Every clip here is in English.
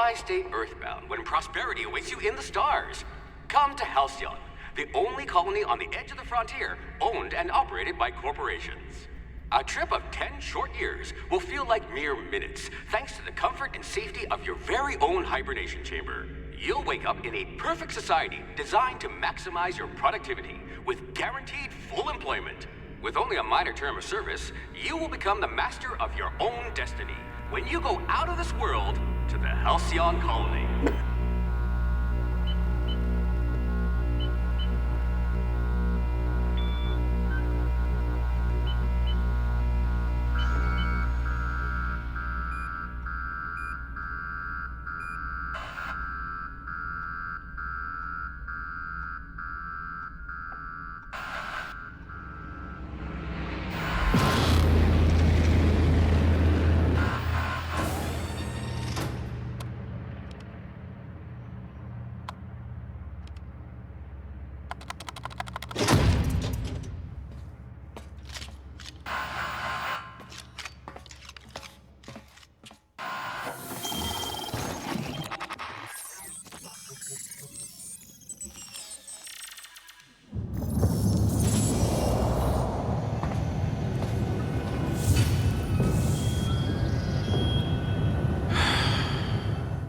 why stay earthbound when prosperity awaits you in the stars? Come to Halcyon, the only colony on the edge of the frontier, owned and operated by corporations. A trip of 10 short years will feel like mere minutes, thanks to the comfort and safety of your very own hibernation chamber. You'll wake up in a perfect society designed to maximize your productivity, with guaranteed full employment. With only a minor term of service, you will become the master of your own destiny when you go out of this world to the Halcyon Colony.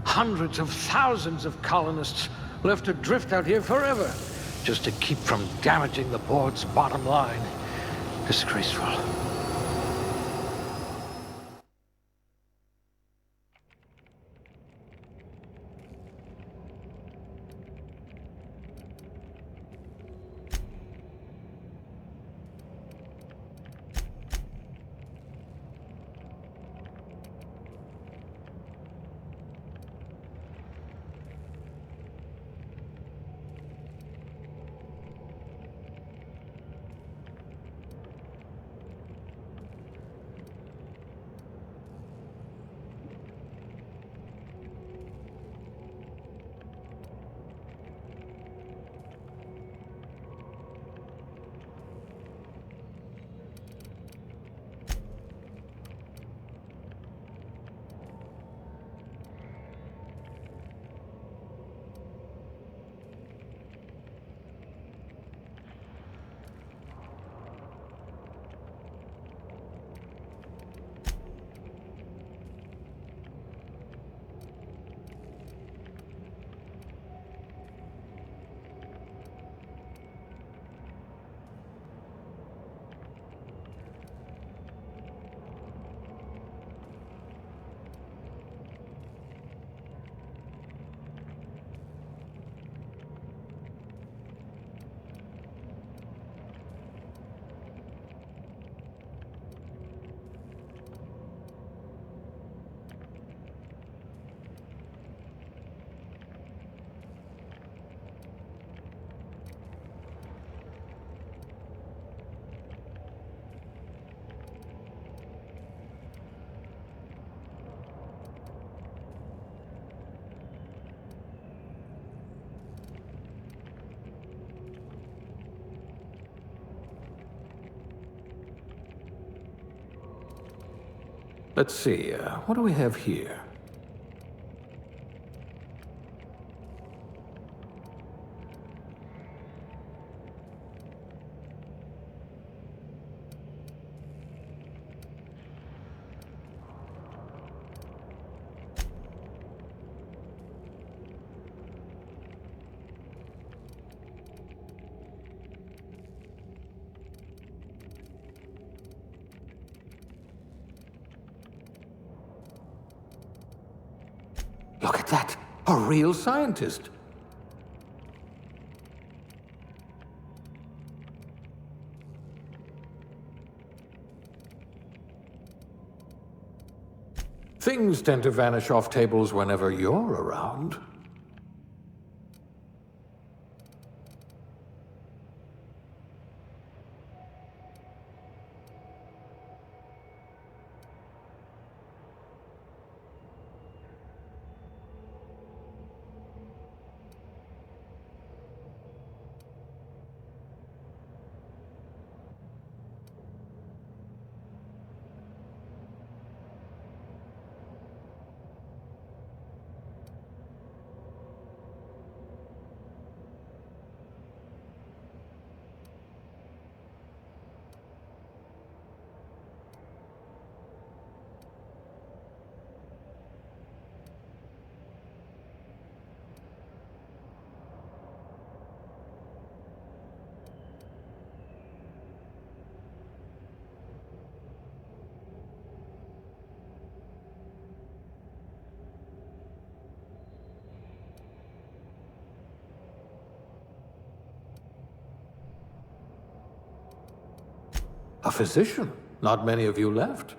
Hundreds of thousands of colonists left to drift out here forever, just to keep from damaging the board's bottom line. Disgraceful. Let's see, what do we have here? Look at that! A real scientist! Things tend to vanish off tables whenever you're around. A physician? Not many of you left.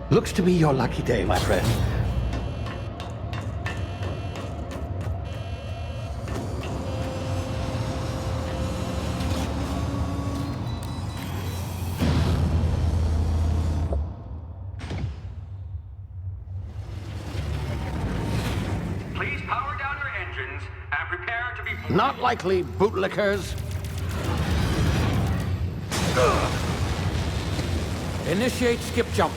Looks to be your lucky day, my friend. Please power down your engines and prepare to be... Not likely, bootlickers. Initiate skip jump.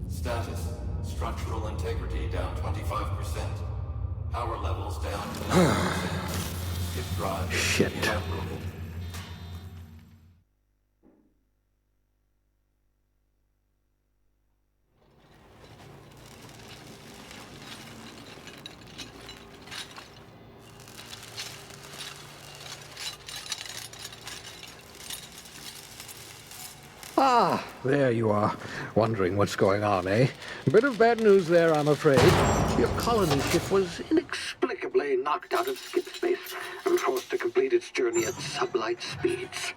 Status. Structural integrity down 25%. Power levels down 90%. Skip drive Shit. inoperable. Ah, there you are. Wondering what's going on, eh? Bit of bad news there, I'm afraid. Your colony ship was inexplicably knocked out of skip space and forced to complete its journey at sublight speeds.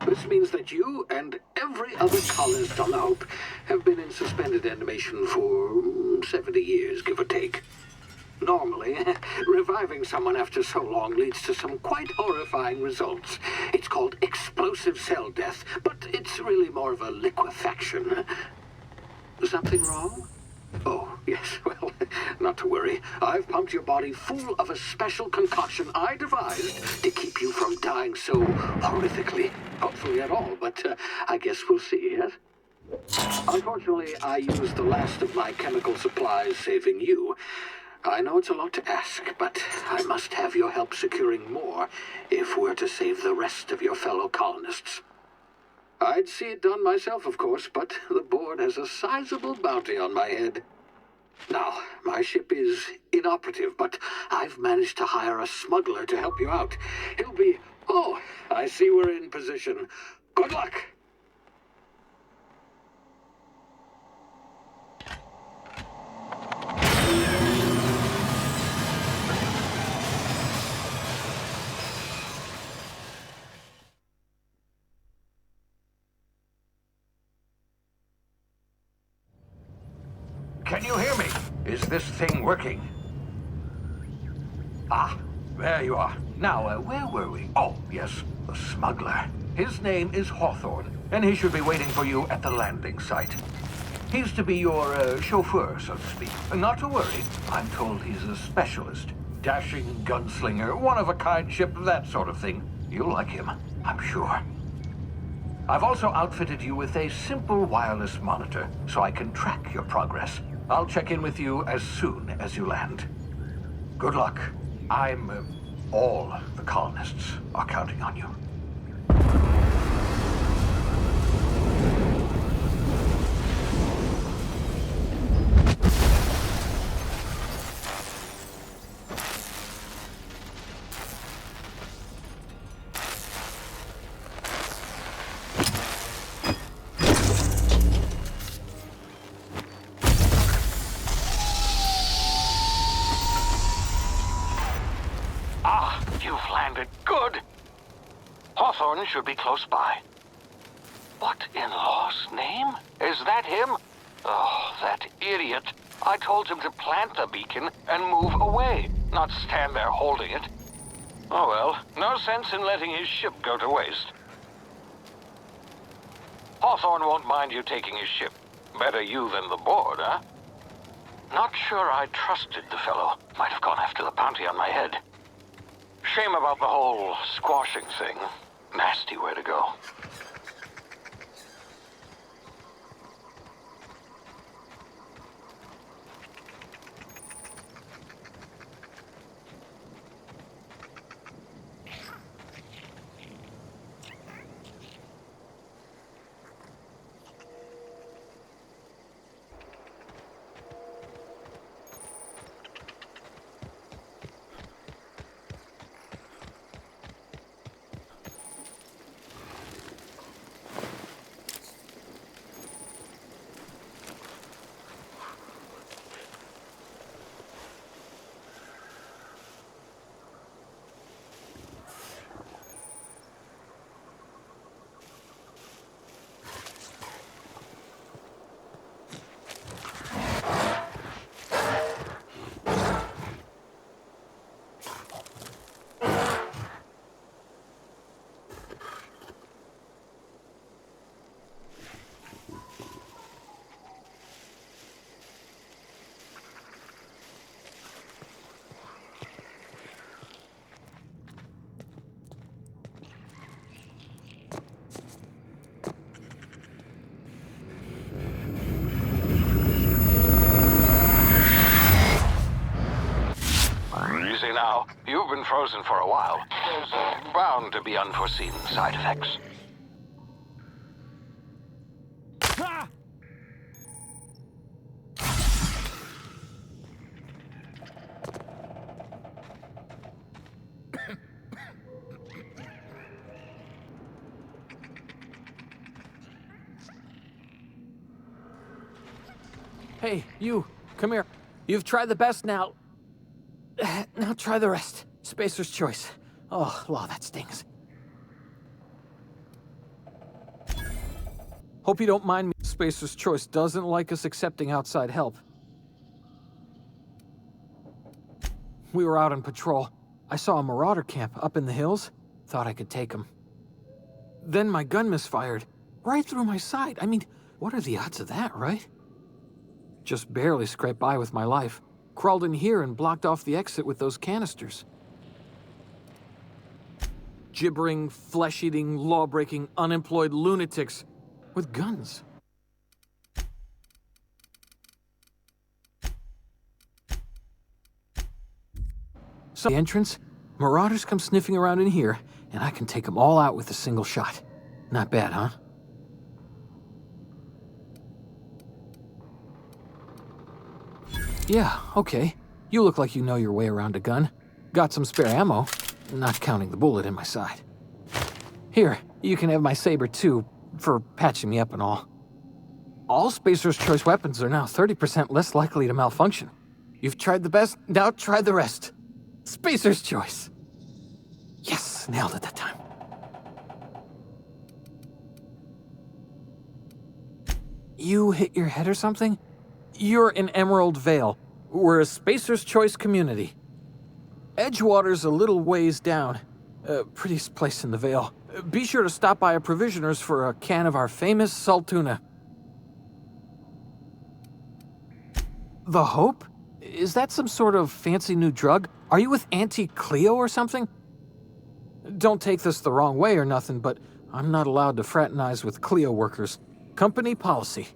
This means that you and every other colonist on the Hope have been in suspended animation for 70 years, give or take. Normally, reviving someone after so long leads to some quite horrifying results. It's called explosive cell death, but it's really more of a liquefaction. Something wrong? Oh, yes, well, not to worry. I've pumped your body full of a special concoction I devised to keep you from dying so horrifically. Hopefully at all, but I guess we'll see, yes? Unfortunately, I used the last of my chemical supplies saving you. I know it's a lot to ask, but I must have your help securing more if we're to save the rest of your fellow colonists. I'd see it done myself, of course, but the board has a sizable bounty on my head. Now, my ship is inoperative, but I've managed to hire a smuggler to help you out. He'll be... Oh, I see we're in position. Good luck! Can you hear me? Is this thing working? Ah, there you are. Now, where were we? Oh, yes, the smuggler. His name is Hawthorne, and he should be waiting for you at the landing site. He's to be your chauffeur, so to speak. Not to worry, I'm told he's a specialist. Dashing gunslinger, one-of-a-kind ship, that sort of thing. You'll like him, I'm sure. I've also outfitted you with a simple wireless monitor, so I can track your progress. I'll check in with you as soon as you land. Good luck. All the colonists are counting on you. Good. Hawthorne should be close by. What in law's name? Is that him? Oh, that idiot. I told him to plant the beacon and move away, not stand there holding it. Oh well, no sense in letting his ship go to waste. Hawthorne won't mind you taking his ship. Better you than the board, huh? Not sure I trusted the fellow. Might have gone after the bounty on my head. Shame about the whole squashing thing. Nasty way to go. Easy now. You've been frozen for a while. There's bound to be unforeseen side effects. Hey, you, come here. You've tried the best now. Now try the rest. Spacer's choice. Oh, law, that stings. Hope you don't mind me. Spacer's choice doesn't like us accepting outside help. We were out on patrol. I saw a marauder camp up in the hills. Thought I could take them. Then my gun misfired. Right through my side. I mean, what are the odds of that, right? Just barely scraped by with my life. Crawled in here and blocked off the exit with those canisters. Gibbering, flesh-eating, law-breaking, unemployed lunatics with guns. So the entrance, marauders come sniffing around in here, and I can take them all out with a single shot. Not bad, huh? Yeah, okay. You look like you know your way around a gun. Got some spare ammo, not counting the bullet in my side. Here, you can have my saber too, for patching me up and all. All Spacer's Choice weapons are now 30% less likely to malfunction. You've tried the best, now try the rest. Spacer's Choice. Yes, nailed it that time. You hit your head or something? You're in Emerald Vale. We're a Spacer's Choice community. Edgewater's a little ways down. Prettiest place in the Vale. Be sure to stop by a provisioner's for a can of our famous Saltuna. The Hope? Is that some sort of fancy new drug? Are you with Auntie Cleo or something? Don't take this the wrong way or nothing, but I'm not allowed to fraternize with Cleo workers. Company policy.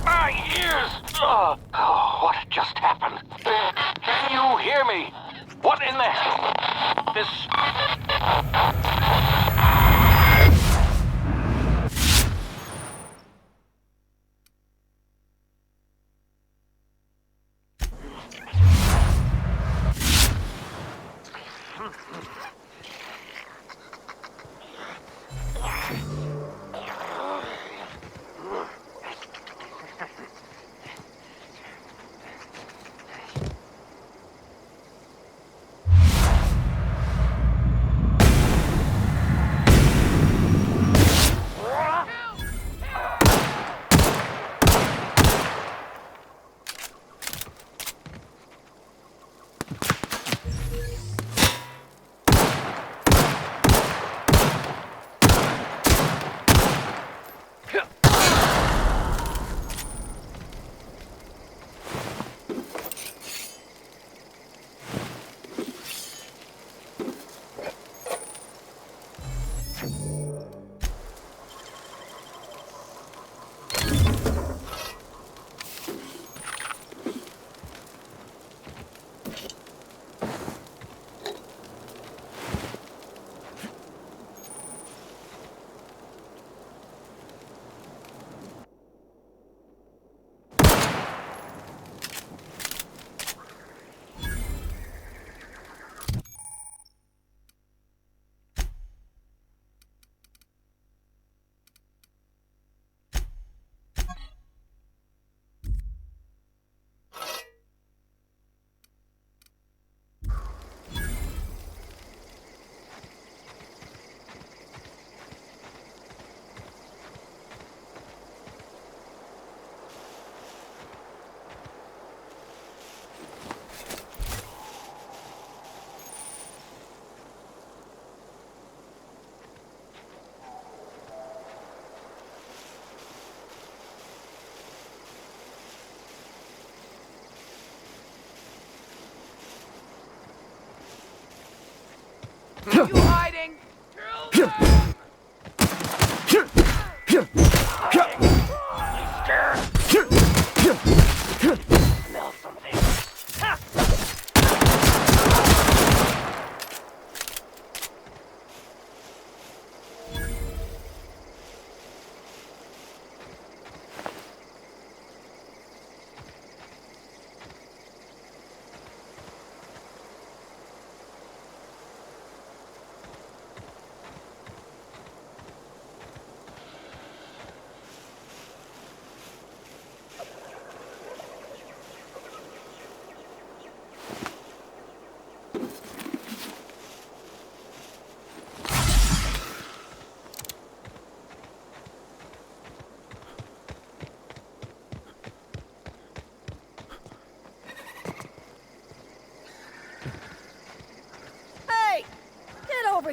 My ears! Oh, what just happened? Can you hear me? What in the hell? This... You hiding? Smell something.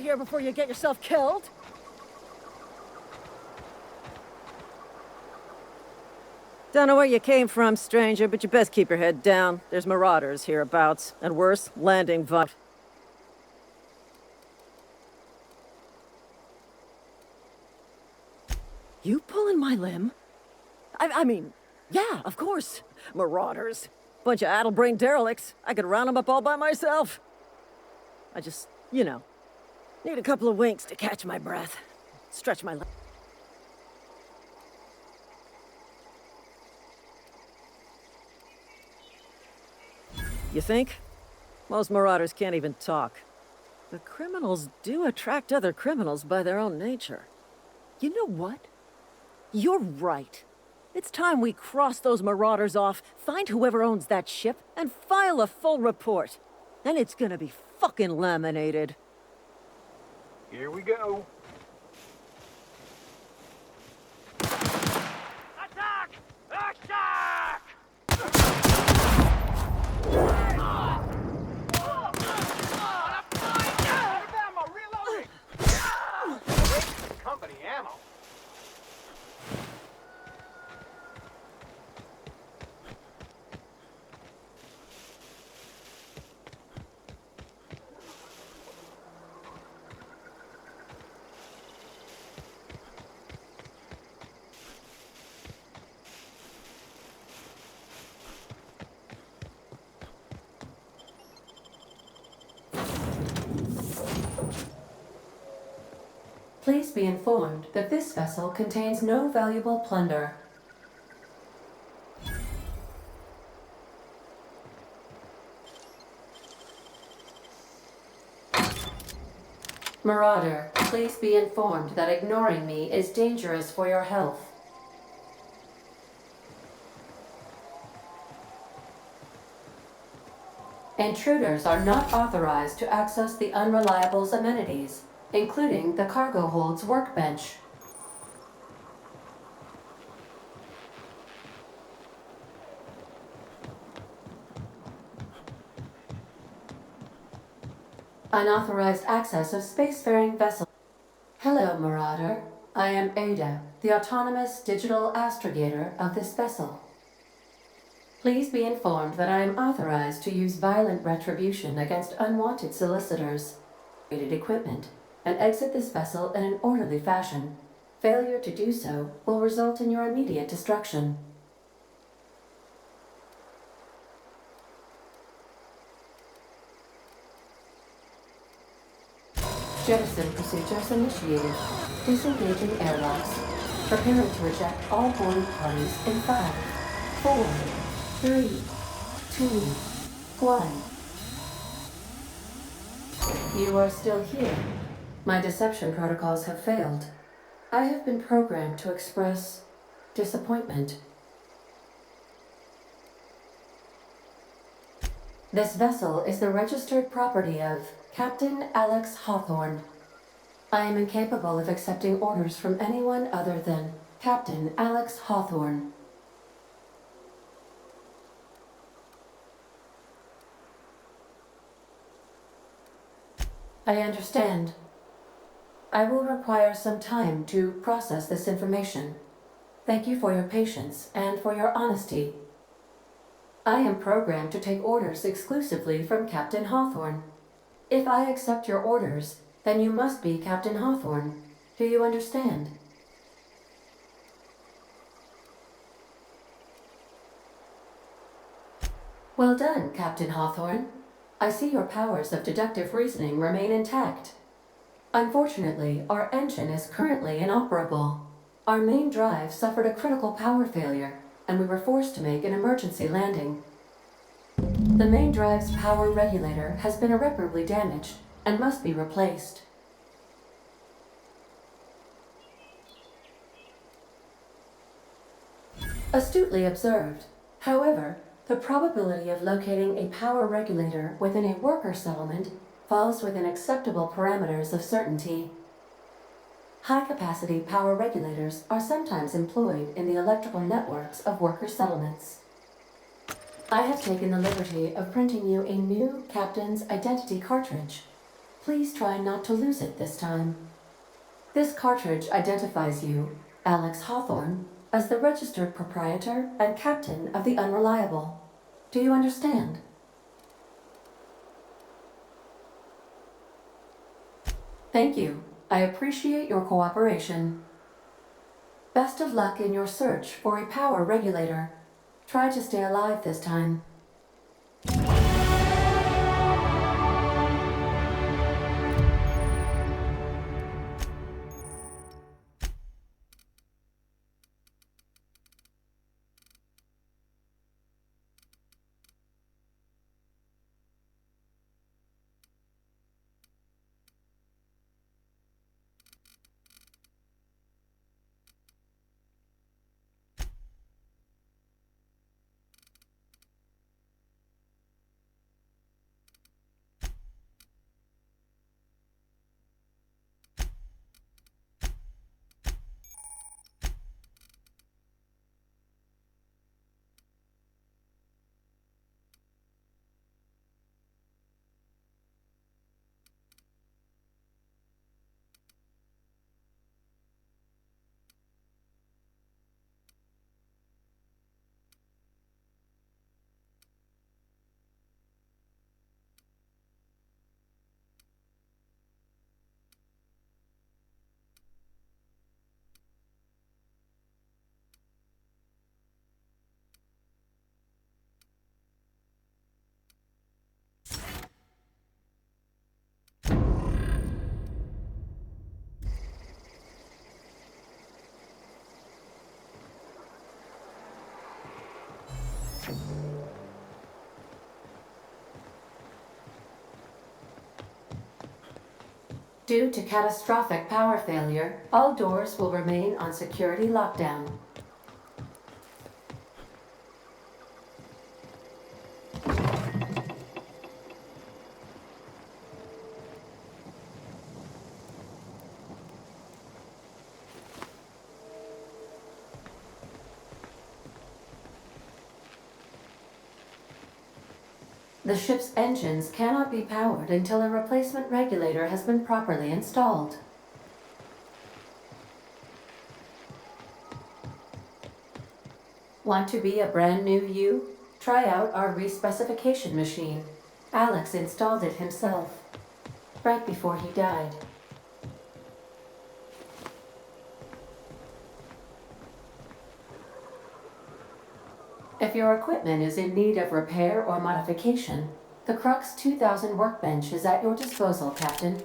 here before you get yourself killed. Don't know where you came from, stranger, but you best keep your head down. There's marauders hereabouts, and worse, landing vi- You pulling my limb? I mean, yeah, of course. Marauders. Bunch of addle-brained derelicts. I could round them up all by myself. I just, need a couple of winks to catch my breath. Stretch my legs. You think? Most marauders can't even talk. But criminals do attract other criminals by their own nature. You know what? You're right. It's time we cross those marauders off, find whoever owns that ship, and file a full report. Then it's gonna be fucking laminated. Here we go. Attack! Attack! Reloading! Company ammo. Please be informed that this vessel contains no valuable plunder. Marauder, please be informed that ignoring me is dangerous for your health. Intruders are not authorized to access the Unreliable's amenities, including the cargo hold's workbench. Unauthorized access of spacefaring vessels. Hello, Marauder. I am Ada, the autonomous digital astrogator of this vessel. Please be informed that I am authorized to use violent retribution against unwanted solicitors, equipment, and exit this vessel in an orderly fashion. Failure to do so will result in your immediate destruction. Jettison procedures initiated. Disengaging airlocks. Preparing to eject all boarding parties in 5, 4, 3, 2, 1. You are still here. My deception protocols have failed. I have been programmed to express disappointment. This vessel is the registered property of Captain Alex Hawthorne. I am incapable of accepting orders from anyone other than Captain Alex Hawthorne. I understand. I will require some time to process this information. Thank you for your patience and for your honesty. I am programmed to take orders exclusively from Captain Hawthorne. If I accept your orders, then you must be Captain Hawthorne. Do you understand? Well done, Captain Hawthorne. I see your powers of deductive reasoning remain intact. Unfortunately, our engine is currently inoperable. Our main drive suffered a critical power failure, and we were forced to make an emergency landing. The main drive's power regulator has been irreparably damaged and must be replaced. Astutely observed. However, the probability of locating a power regulator within a worker settlement falls within acceptable parameters of certainty. High-capacity power regulators are sometimes employed in the electrical networks of worker settlements. I have taken the liberty of printing you a new Captain's Identity cartridge. Please try not to lose it this time. This cartridge identifies you, Alex Hawthorne, as the registered proprietor and captain of the Unreliable. Do you understand? Thank you. I appreciate your cooperation. Best of luck in your search for a power regulator. Try to stay alive this time. Due to catastrophic power failure, all doors will remain on security lockdown. The ship's engines cannot be powered until a replacement regulator has been properly installed. Want to be a brand new you? Try out our respecification machine. Alex installed it himself, right before he died. If your equipment is in need of repair or modification, the Crux 2000 workbench is at your disposal, Captain.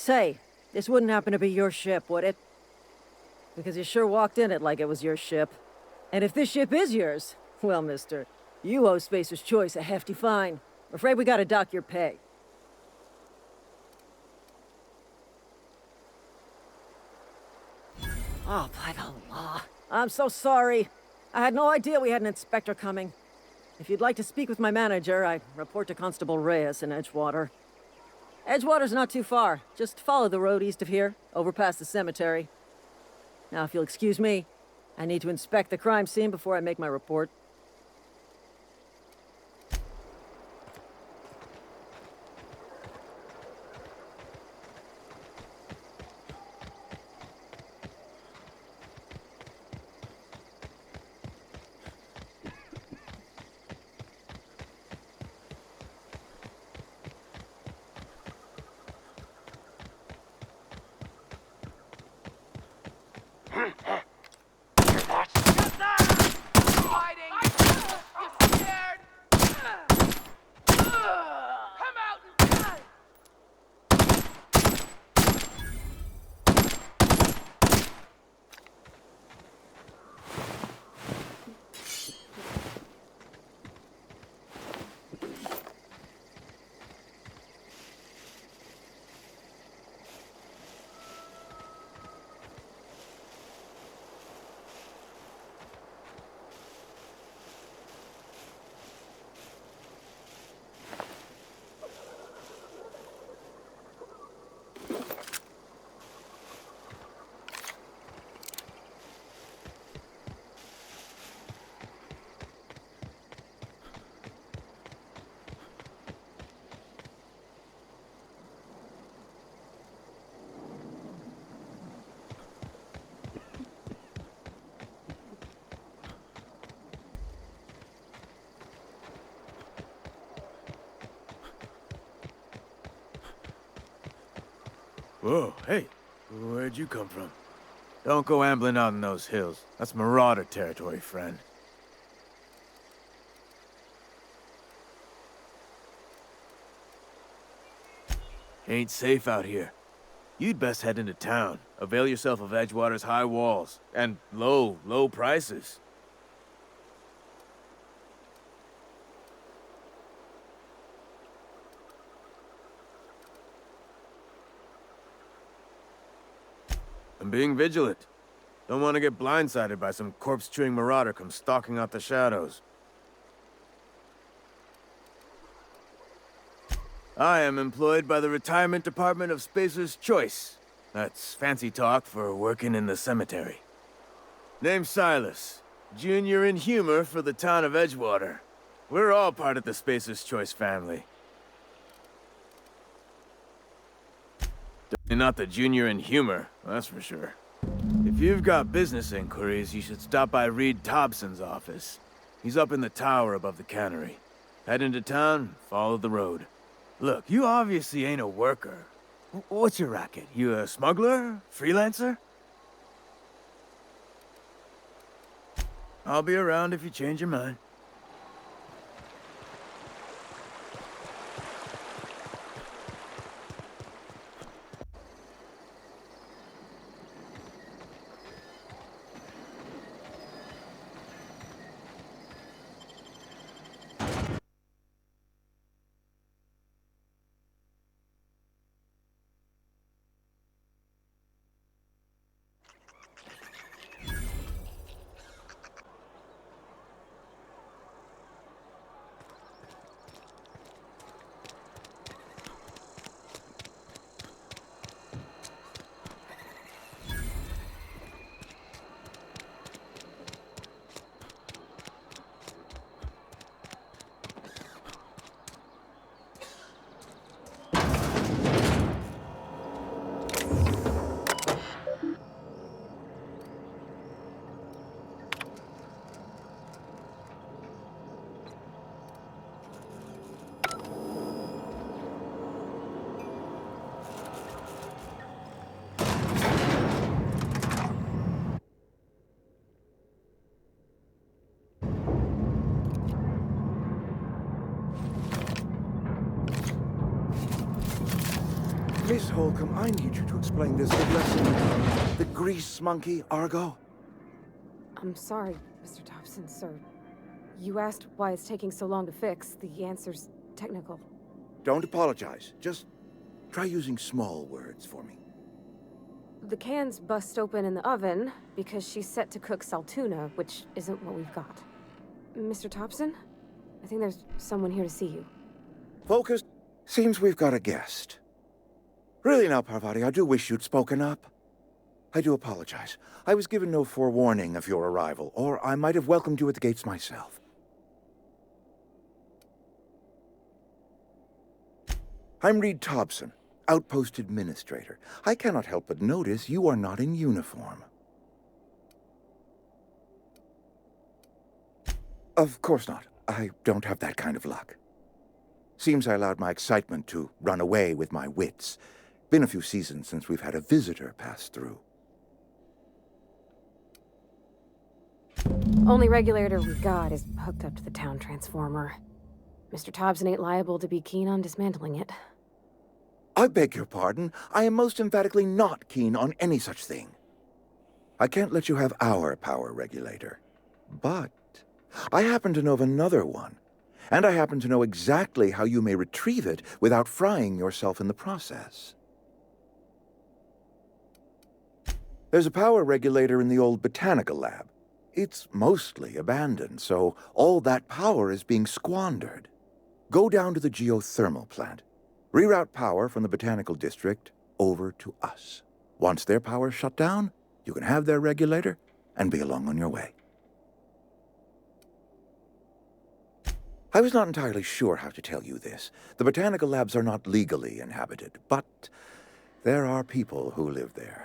Say, this wouldn't happen to be your ship, would it? Because you sure walked in it like it was your ship. And if this ship is yours, well, mister, you owe Spacer's Choice a hefty fine. I'm afraid we gotta dock your pay. Oh, by the law. I'm so sorry. I had no idea we had an inspector coming. If you'd like to speak with my manager, I'd report to Constable Reyes in Edgewater. Edgewater's not too far. Just follow the road east of here, over past the cemetery. Now, if you'll excuse me, I need to inspect the crime scene before I make my report. Whoa, hey, where'd you come from? Don't go ambling out in those hills. That's Marauder territory, friend. Ain't safe out here. You'd best head into town. Avail yourself of Edgewater's high walls. And low prices. I'm being vigilant. Don't want to get blindsided by some corpse-chewing marauder come stalking out the shadows. I am employed by the Retirement Department of Spacer's Choice. That's fancy talk for working in the cemetery. Name's Silas. Junior in humor for the town of Edgewater. We're all part of the Spacer's Choice family. Definitely not the junior in humor, that's for sure. If you've got business inquiries, you should stop by Reed Thompson's office. He's up in the tower above the cannery. Head into town, follow the road. Look, you obviously ain't a worker. What's your racket? You a smuggler? Freelancer? I'll be around if you change your mind. Miss Holcomb, I need you to explain this big lesson. The grease monkey, Argo? I'm sorry, Mr. Thompson, sir. You asked why it's taking so long to fix. The answer's technical. Don't apologize. Just try using small words for me. The can's bust open in the oven because she's set to cook saltuna, which isn't what we've got. Mr. Thompson? I think there's someone here to see you. Focus. Seems we've got a guest. Really now, Parvati, I do wish you'd spoken up. I do apologize. I was given no forewarning of your arrival, or I might have welcomed you at the gates myself. I'm Reed Thompson, Outpost Administrator. I cannot help but notice you are not in uniform. Of course not. I don't have that kind of luck. Seems I allowed my excitement to run away with my wits. Been a few seasons since we've had a visitor pass through. Only regulator we got is hooked up to the town transformer. Mr. Thompson ain't liable to be keen on dismantling it. I beg your pardon. I am most emphatically not keen on any such thing. I can't let you have our power regulator. But I happen to know of another one. And I happen to know exactly how you may retrieve it without frying yourself in the process. There's a power regulator in the old botanical lab. It's mostly abandoned, so all that power is being squandered. Go down to the geothermal plant. Reroute power from the botanical district over to us. Once their power's shut down, you can have their regulator and be along on your way. I was not entirely sure how to tell you this. The botanical labs are not legally inhabited, but there are people who live there.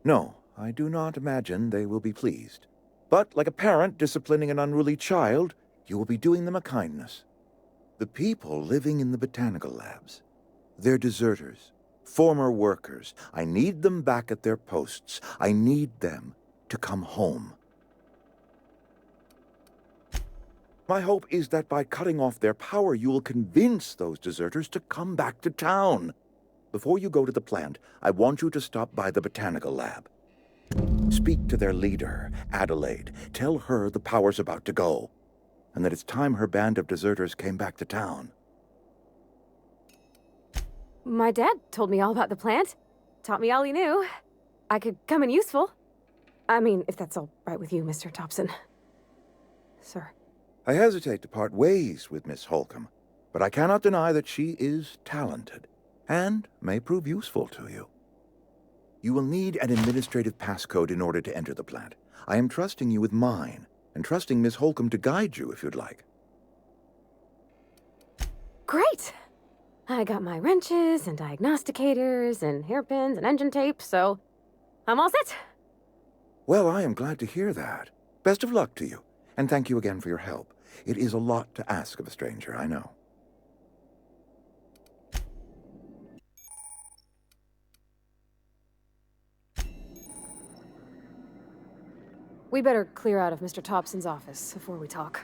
No, I do not imagine they will be pleased. But like a parent disciplining an unruly child, you will be doing them a kindness. The people living in the botanical labs. They're deserters, former workers. I need them back at their posts. I need them to come home. My hope is that by cutting off their power, you will convince those deserters to come back to town. Before you go to the plant, I want you to stop by the botanical lab. Speak to their leader, Adelaide. Tell her the power's about to go, and that it's time her band of deserters came back to town. My dad told me all about the plant. Taught me all he knew. I could come in useful. I mean, if that's all right with you, Mr. Thompson. Sir. I hesitate to part ways with Miss Holcomb, but I cannot deny that she is talented and may prove useful to you. You will need an administrative passcode in order to enter the plant. I am trusting you with mine, and trusting Miss Holcomb to guide you if you'd like. Great! I got my wrenches and diagnosticators and hairpins and engine tape, so I'm all set. Well, I am glad to hear that. Best of luck to you, and thank you again for your help. It is a lot to ask of a stranger, I know. We better clear out of Mr. Thompson's office before we talk.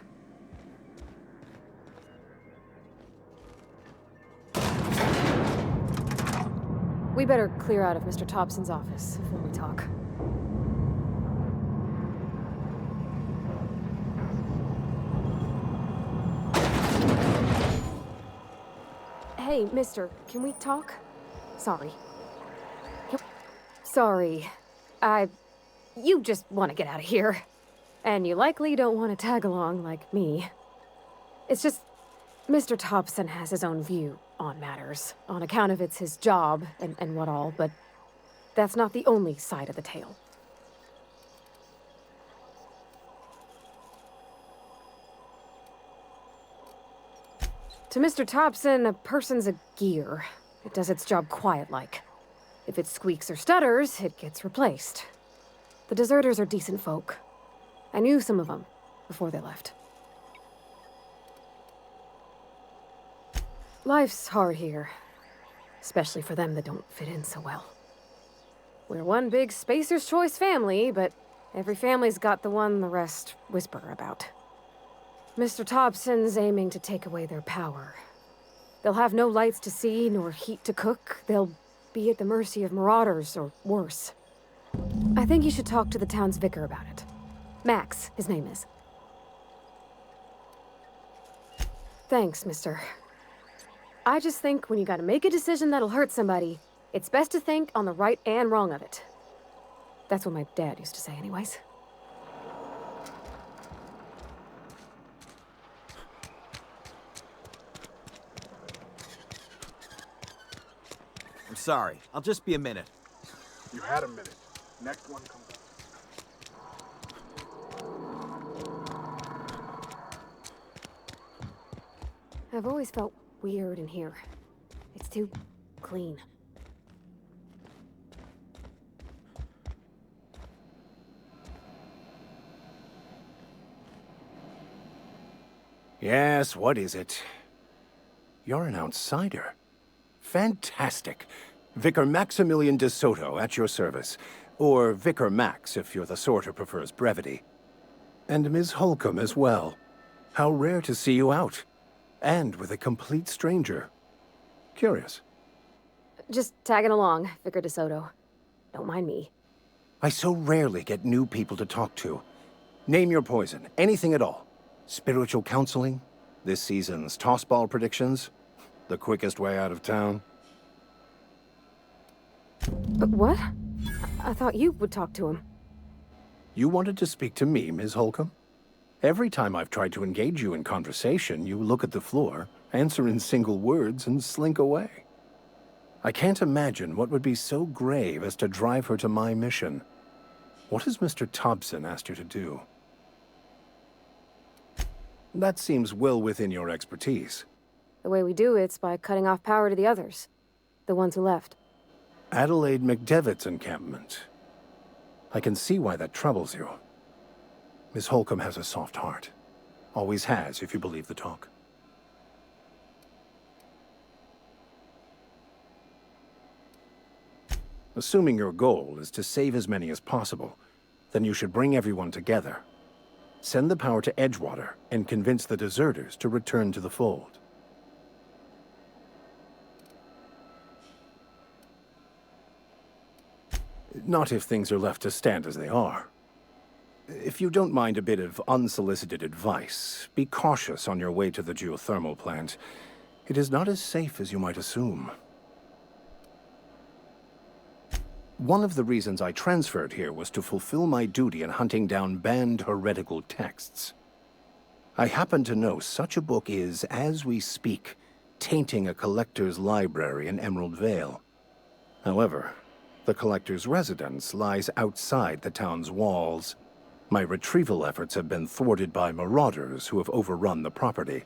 We better clear out of Mr. Thompson's office before we talk. Hey, mister, can we talk? Sorry. Sorry. You just want to get out of here. And you likely don't want to tag along like me. It's just, Mr. Thompson has his own view on matters, on account of it's his job and what all, but that's not the only side of the tale. To Mr. Thompson, a person's a gear. It does its job quiet-like. If it squeaks or stutters, it gets replaced. The deserters are decent folk. I knew some of them before they left. Life's hard here, especially for them that don't fit in so well. We're one big Spacer's Choice family, but every family's got the one the rest whisper about. Mr. Thompson's aiming to take away their power. They'll have no lights to see, nor heat to cook. They'll be at the mercy of marauders, or worse. I think you should talk to the town's vicar about it. Max, his name is. Thanks, mister. I just think when you gotta make a decision that'll hurt somebody, it's best to think on the right and wrong of it. That's what my dad used to say anyways. I'm sorry. I'll just be a minute. You had a minute. Next one comes up. I've always felt weird in here. It's too clean. Yes, what is it? You're an outsider. Fantastic. Vicar Maximilian de Soto at your service. Or Vicar Max, if you're the sort who prefers brevity. And Ms. Holcomb as well. How rare to see you out. And with a complete stranger. Curious. Just tagging along, Vicar de Soto. Don't mind me. I so rarely get new people to talk to. Name your poison, anything at all. Spiritual counseling? This season's tossball predictions? The quickest way out of town? What? I thought you would talk to him. You wanted to speak to me, Ms. Holcomb? Every time I've tried to engage you in conversation, you look at the floor, answer in single words, and slink away. I can't imagine what would be so grave as to drive her to my mission. What has Mr. Thompson asked her to do? That seems well within your expertise. The way we do it's by cutting off power to the others. The ones who left. Adelaide McDevitt's encampment. I can see why that troubles you. Miss Holcomb has a soft heart. Always has, if you believe the talk. Assuming your goal is to save as many as possible, then you should bring everyone together. Send the power to Edgewater and convince the deserters to return to the fold. Not if things are left to stand as they are. If you don't mind a bit of unsolicited advice, be cautious on your way to the geothermal plant. It is not as safe as you might assume. One of the reasons I transferred here was to fulfill my duty in hunting down banned heretical texts. I happen to know such a book is, as we speak, tainting a collector's library in Emerald Vale. However, the collector's residence lies outside the town's walls. My retrieval efforts have been thwarted by marauders who have overrun the property.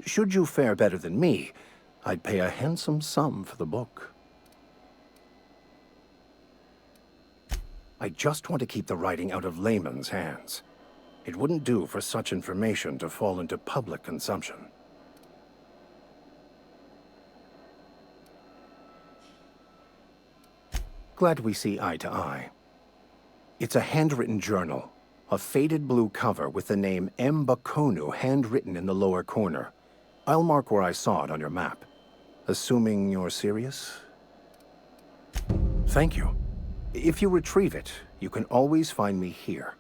Should you fare better than me, I'd pay a handsome sum for the book. I just want to keep the writing out of layman's hands. It wouldn't do for such information to fall into public consumption. Glad we see eye to eye. It's a handwritten journal, a faded blue cover with the name M'Bakono handwritten in the lower corner. I'll mark where I saw it on your map. Assuming you're serious? Thank you. If you retrieve it, you can always find me here.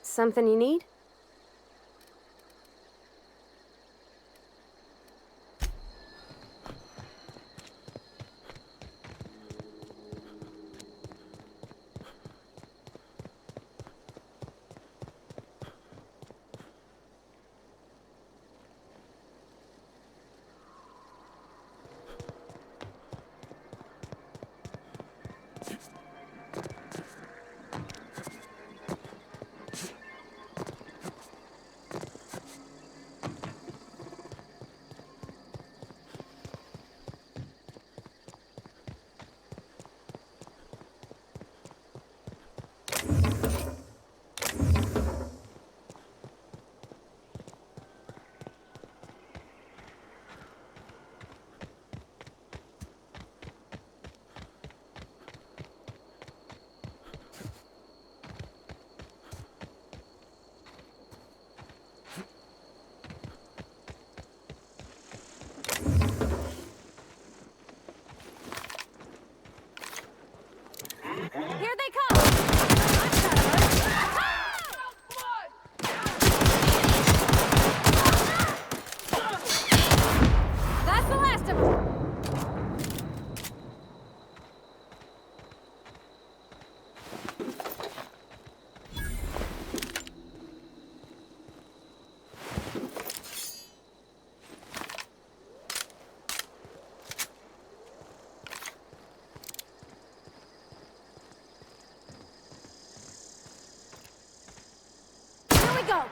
Something you need? Here they come! That's the last of them! Go!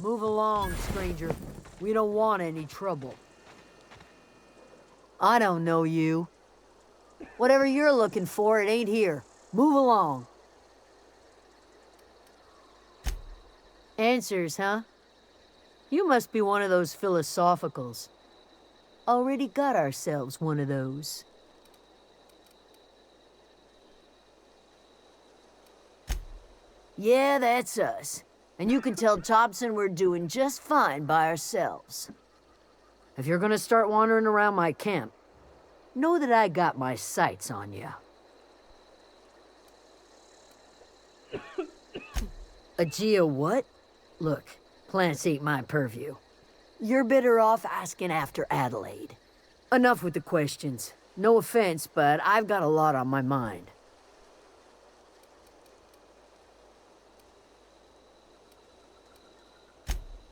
Move along, stranger. We don't want any trouble. I don't know you. Whatever you're looking for, it ain't here. Move along. Answers, huh? You must be one of those philosophicals. Already got ourselves one of those. Yeah, that's us. And you can tell Thompson we're doing just fine by ourselves. If you're gonna start wandering around my camp, know that I got my sights on you. A geo what? Look, plants ain't my purview. You're better off asking after Adelaide. Enough with the questions. No offense, but I've got a lot on my mind.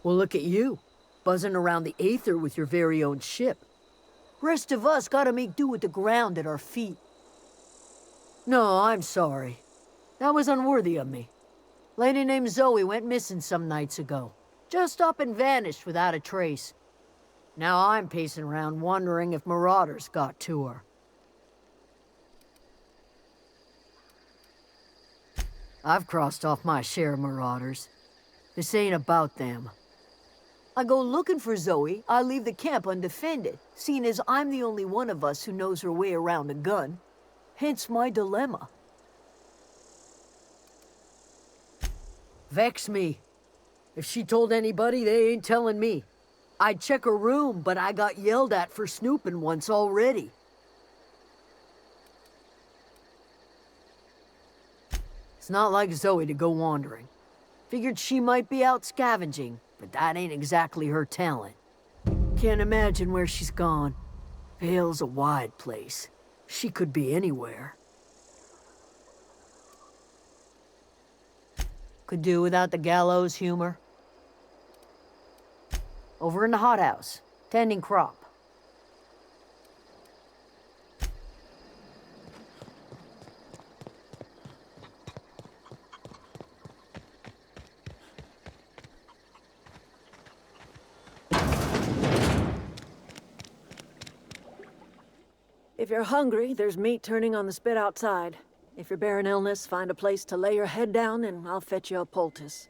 Well, look at you, buzzing around the Aether with your very own ship. Rest of us gotta make do with the ground at our feet. No, I'm sorry. That was unworthy of me. Lady named Zoe went missing some nights ago. Just up and vanished without a trace. Now I'm pacing around wondering if marauders got to her. I've crossed off my share of marauders. This ain't about them. I go looking for Zoe, I leave the camp undefended, seeing as I'm the only one of us who knows her way around a gun. Hence my dilemma. Vex me. If she told anybody, they ain't telling me. I'd check her room, but I got yelled at for snooping once already. It's not like Zoe to go wandering. Figured she might be out scavenging, but that ain't exactly her talent. Can't imagine where she's gone. Vale's a wide place. She could be anywhere. Could do without the gallows humor. Over in the hothouse, tending crop. If you're hungry, there's meat turning on the spit outside. If you're bearing illness, find a place to lay your head down and I'll fetch you a poultice.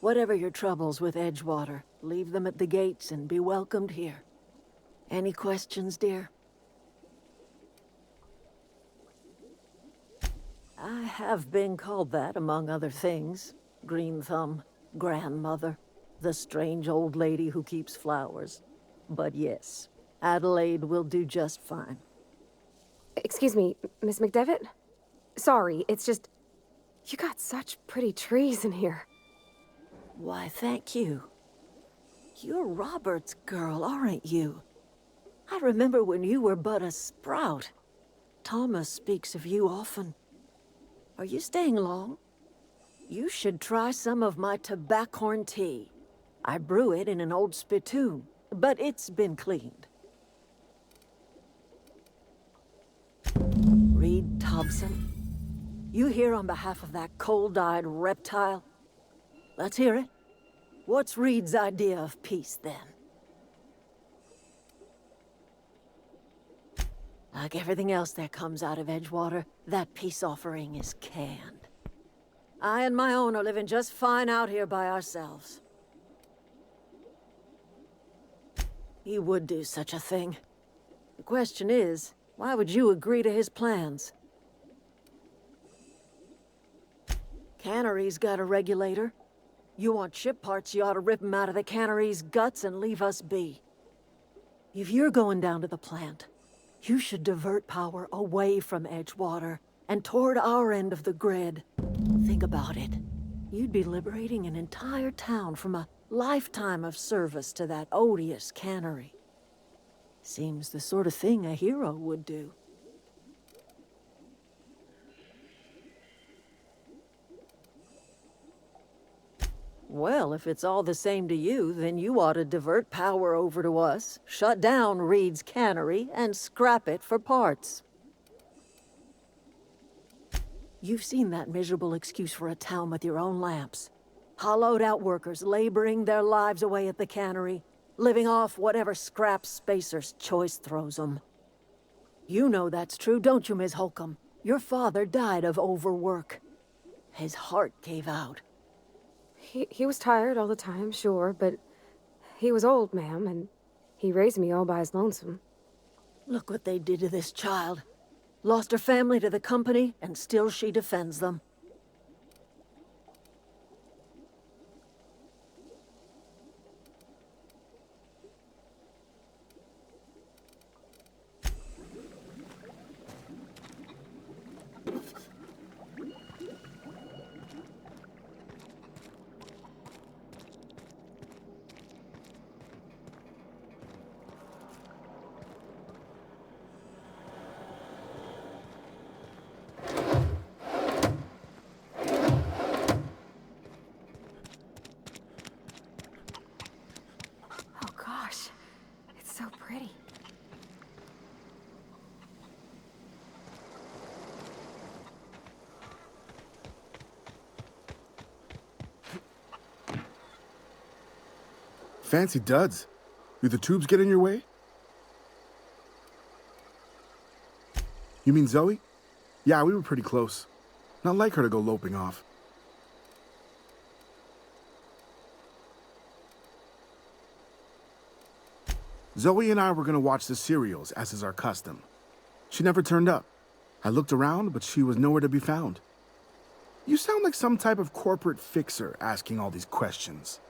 Whatever your troubles with Edgewater, leave them at the gates and be welcomed here. Any questions, dear? I have been called that, among other things. Green Thumb, grandmother, the strange old lady who keeps flowers. But yes, Adelaide will do just fine. Excuse me, Miss McDevitt? Sorry, it's just... You got such pretty trees in here. Why, thank you. You're Robert's girl, aren't you? I remember when you were but a sprout. Thomas speaks of you often. Are you staying long? You should try some of my tobaccorn tea. I brew it in an old spittoon, but it's been cleaned. Reed Thompson, you here on behalf of that cold-eyed reptile? Let's hear it. What's Reed's idea of peace, then? Like everything else that comes out of Edgewater, that peace offering is canned. I and my own are living just fine out here by ourselves. He would do such a thing. The question is, why would you agree to his plans? Cannery's got a regulator. You want ship parts, you ought to rip 'em out of the cannery's guts and leave us be. If you're going down to the plant, you should divert power away from Edgewater and toward our end of the grid. Think about it. You'd be liberating an entire town from a lifetime of service to that odious cannery. Seems the sort of thing a hero would do. Well, if it's all the same to you, then you ought to divert power over to us, shut down Reed's cannery, and scrap it for parts. You've seen that miserable excuse for a town with your own lamps. Hollowed out workers laboring their lives away at the cannery, living off whatever scrap Spacer's Choice throws them. You know that's true, don't you, Miss Holcomb? Your father died of overwork. His heart gave out. He was tired all the time, sure, but he was old, ma'am, and he raised me all by his lonesome. Look what they did to this child. Lost her family to the company, and still she defends them. So pretty. Fancy duds. Do the tubes get in your way? You mean Zoe? Yeah, we were pretty close. Not like her to go loping off. Zoe and I were gonna watch the serials, as is our custom. She never turned up. I looked around, but she was nowhere to be found. You sound like some type of corporate fixer asking all these questions.